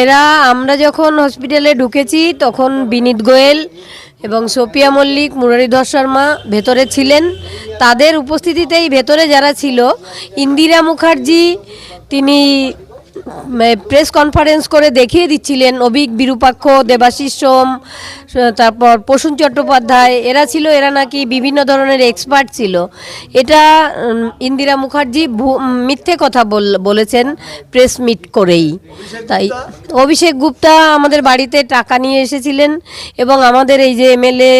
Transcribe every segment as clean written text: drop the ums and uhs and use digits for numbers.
এরা আমরা যখন হসপিটালে ঢুকেছি তখন বিনীত গোয়েল এবং সোপিয়া মল্লিক, মুরারীধর শর্মা ভেতরে ছিলেন। তাদের উপস্থিতিতেই ভেতরে যারা ছিল, ইন্দিরা মুখার্জি তিনি প্রেস কনফারেন্স করে দেখিয়ে দিচ্ছিলেন, অভিক বিরূপাক্ষ, দেবাশিস সোম, তারপর প্রসূন চট্টোপাধ্যায়, এরা ছিল, এরা নাকি বিভিন্ন ধরনের এক্সপার্ট ছিল। এটা ইন্দিরা মুখার্জি মিথ্যে কথা বলেছেন প্রেস মিট করেই। তাই অভিষেক গুপ্তা আমাদের বাড়িতে টাকা নিয়ে এসেছিলেন এবং আমাদের এই যে এমএলএ,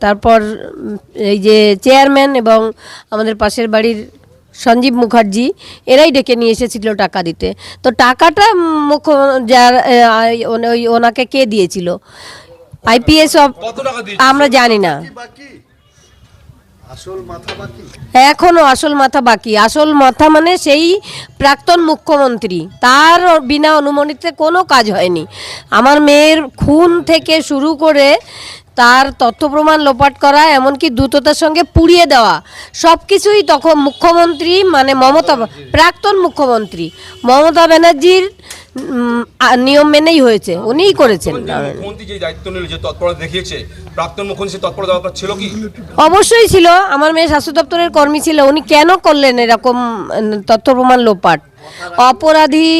তারপর এই যে চেয়ারম্যান এবং আমাদের পাশের বাড়ির সঞ্জীব মুখার্জি, এরাই ডেকে নিয়ে এসেছিল টাকা দিতে। তো টাকাটা ওনাকে কে দিয়েছিল, আইপিএস আমরা জানি না, এখনো আসল মাথা বাকি। আসল মাথা মানে সেই প্রাক্তন মুখ্যমন্ত্রী, তার বিনা অনুমতিতে কোনো কাজ হয়নি। আমার মেয়ের খুন থেকে শুরু করে তার তথ্য প্রমাণ লোপাট করা, এমনকি দ্রুততার সঙ্গে পুড়িয়ে দেওয়া, সব কিছুই তখন মুখ্যমন্ত্রী মানে প্রাক্তন মুখ্যমন্ত্রী মমতা ব্যানার্জির নিয়ম মেনেই হয়েছে, উনিই করেছেন। অবশ্যই ছিল, আমার মেয়ে স্বাস্থ্য দপ্তরের কর্মী ছিল। উনি কেন করলেন এরকম তথ্য প্রমাণ লোপাট? অপরাধী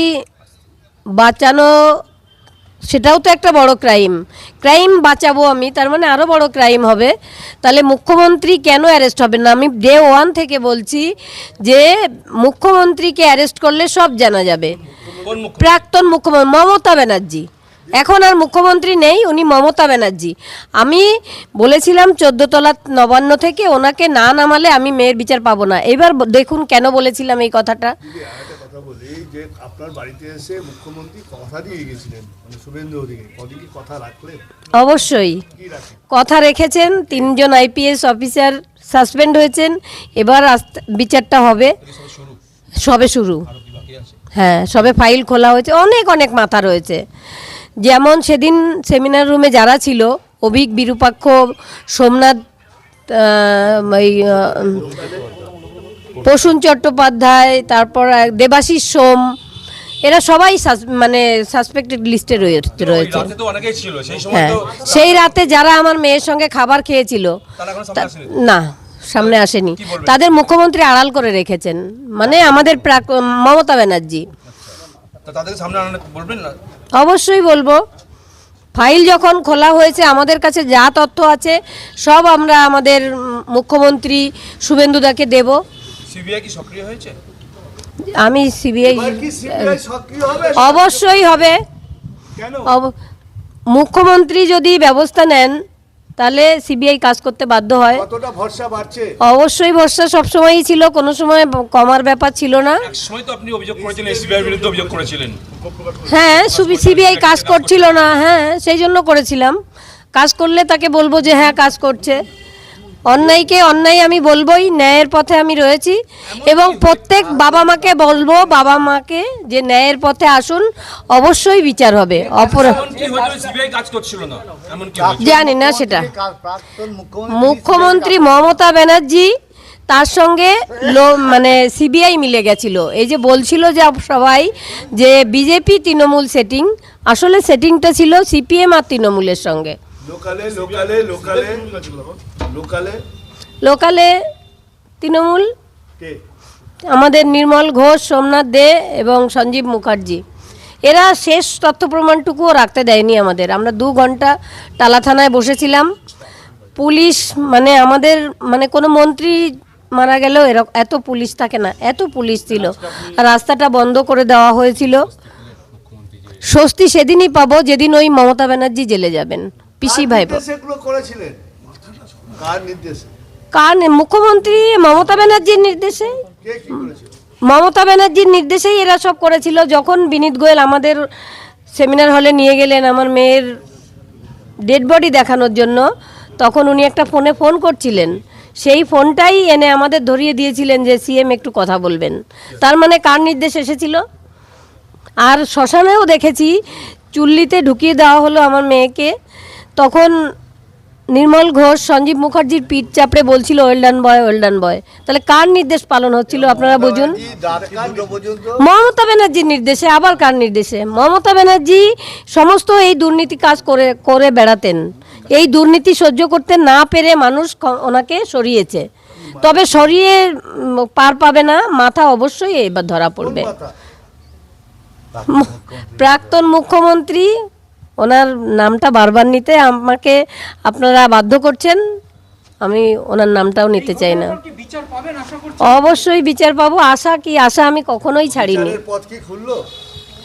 বাঁচানো, সেটাও তো একটা বড় ক্রাইম বাঁচাবো আমি, তার মানে আরও বড় ক্রাইম হবে। তাহলে মুখ্যমন্ত্রী কেন অ্যারেস্ট হবেন না? আমি ডে 1 থেকে বলছি যে মুখ্যমন্ত্রীকে অ্যারেস্ট করলে সব জানা যাবে। প্রাক্তন মুখ্যমন্ত্রী মমতা ব্যানার্জি, এখন আর মুখ্যমন্ত্রী নেই, উনি মমতা ব্যানার্জি। আমি বলেছিলাম 14 তলা নবান্ন থেকে ওনাকে না নামালে আমি মেয়ের বিচার পাবো না। এবার দেখুন কেন বলেছিলাম এই কথাটা। বলি যে আপনার বাড়িতে এসে মুখ্যমন্ত্রী কথা দিয়ে গেছিলেন, মানে শুভেন্দু অধিকারী, কি কথা রাখলেন? অবশ্যই কথা রেখেছেন। 3 জন আইপিএস অফিসার সাসপেন্ড হয়েছেন। এবার বিচারটা হবে, সবে শুরু। হ্যাঁ, সবে ফাইল খোলা হয়েছে, অনেক মাথা রয়েছে। যেমন সেদিন সেমিনার রুমে যারা ছিল, অভিক বিরূপাক্ষ, সোমনাথ, প্রসূন চট্টোপাধ্যায়, তারপর দেবাশিস সোম, এরা সবাই মানে সাসপেক্টেড লিস্টে রয়েছে। হ্যাঁ, সেই রাতে যারা আমার মেয়ের সঙ্গে খাবার খেয়েছিল, না সামনে আসেনি, তাদের মুখ্যমন্ত্রী আড়াল করে রেখেছেন, মানে আমাদের মমতা ব্যানার্জি। অবশ্যই বলবো। ফাইল যখন খোলা হয়েছে, আমাদের কাছে যা তথ্য আছে সব আমরা আমাদের মুখ্যমন্ত্রী শুভেন্দুদাকে দেব। সিবিআই কি সক্রিয় হয়েছে? আমি সিবিআই অবশ্যই হবে। মুখ্যমন্ত্রী যদি ব্যবস্থা নেন তাহলে সিবিআই কাজ করতে বাধ্য হয়। কতটা ভরসা বাড়ছে? অবশ্যই ভরসা সবসময়ই ছিল, কোনো সময় কমার ব্যাপার ছিল না। একসময় তো আপনি অভিযোগ করেছিলেন, সিবিআই বিরুদ্ধে অভিযোগ করেছিলেন। হ্যাঁ, সিবিআই কাজ করছিল না, হ্যাঁ সেই জন্য করেছিলাম। কাজ করলে তাকে বলবো যে হ্যাঁ কাজ করছে। অন্যায়কে অন্যায় আমি বলবোই, ন্যায়ের পথে আমি রয়েছি এবং প্রত্যেক বাবা মাকে বলবো, বাবা মাকে যে ন্যায়ের পথে আসুন, অবশ্যই বিচার হবে। জানি না সেটা। মুখ্যমন্ত্রী মমতা ব্যানার্জি তার সঙ্গে মানে সিবিআই মিলে গেছিল। এই যে বলছিল যে সবাই যে বিজেপি তৃণমূল সেটিং, আসলে সেটিংটা ছিল সিপিএম আর তৃণমূলের সঙ্গে। লোকালে তৃণমূল, আমাদের নির্মল ঘোষ, সোমনাথ দে এবং সঞ্জীব মুখার্জি, এরা শেষ তথ্য প্রমাণটুকুও রাখতে দেয়নি আমাদের। আমরা 2 ঘন্টা টালা থানায় বসেছিলাম। পুলিশ মানে আমাদের মানে কোনো মন্ত্রী মারা গেলেও এত পুলিশ থাকে না, এত পুলিশ ছিল। রাস্তাটা বন্ধ করে দেওয়া হয়েছিল। স্বস্তি সেদিনই পাবো যেদিন ওই মমতা ব্যানার্জি জেলে যাবেন। পিসি ভাইপো মুখ্যমন্ত্রী মমতা ব্যানার্জির নির্দেশে, মমতা ব্যানার্জির নির্দেশেই এরা সব করেছিল। যখন বিনীত গোয়েল আমাদের সেমিনার হলে নিয়ে গেলেন আমার মেয়ের ডেড বডি দেখানোর জন্য, তখন উনি একটা ফোন করছিলেন। সেই ফোনটাই এনে আমাদের ধরিয়ে দিয়েছিলেন যে সিএম একটু কথা বলবেন। তার মানে কার নির্দেশ এসেছিল? আর শ্মশানেও দেখেছি, চুল্লিতে ঢুকিয়ে দেওয়া হলো আমার মেয়েকে। তখন নির্মল ঘোষ সঞ্জীব মুখার্জির পিঠ চাপড়ে বলছিল ওয়েলডান বয়, তাহলে কার নির্দেশ পালন হচ্ছিল আপনারা বুঝুন। মমতা ব্যানার্জির নির্দেশে, আবার কার নির্দেশে? মমতা ব্যানার্জি সমস্ত এই দুর্নীতি কাজ করে করে বেড়াতেন। এই দুর্নীতি সহ্য করতে না পেরে মানুষ ওনাকে সরিয়েছে, তবে সরিয়ে পার পাবে না, মাথা অবশ্যই এবার ধরা পড়বে। প্রাক্তন মুখ্যমন্ত্রী, ওনার নামটা বারবার নিতে আমাকে আপনারা বাধ্য করছেন, আমি ওনার নামটাও নিতে চাই না। অবশ্যই বিচার পাবো, আশা আমি কখনোই ছাড়িনি। পথ কি খুললো?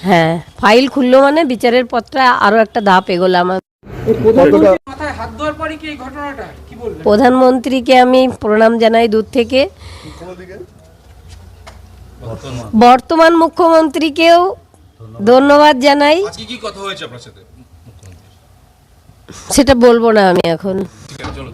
হ্যাঁ, ফাইল খুললো মানে বিচারের পথটা আরো একটা ধাপ এগোলাম। মাথায় হাত ধোয়ার পরে কি এই ঘটনাটা কি বলবেন? প্রধানমন্ত্রীকে আমি প্রণাম জানাই দূর থেকে, মুখ্যমন্ত্রীকে বর্তমান মুখ্যমন্ত্রীকেও ধন্যবাদ জানাই। আজকে কি কথা হয়েছে আপনার সাথে? সেটা বলবো না আমি এখন। ঠিক আছে, চলো।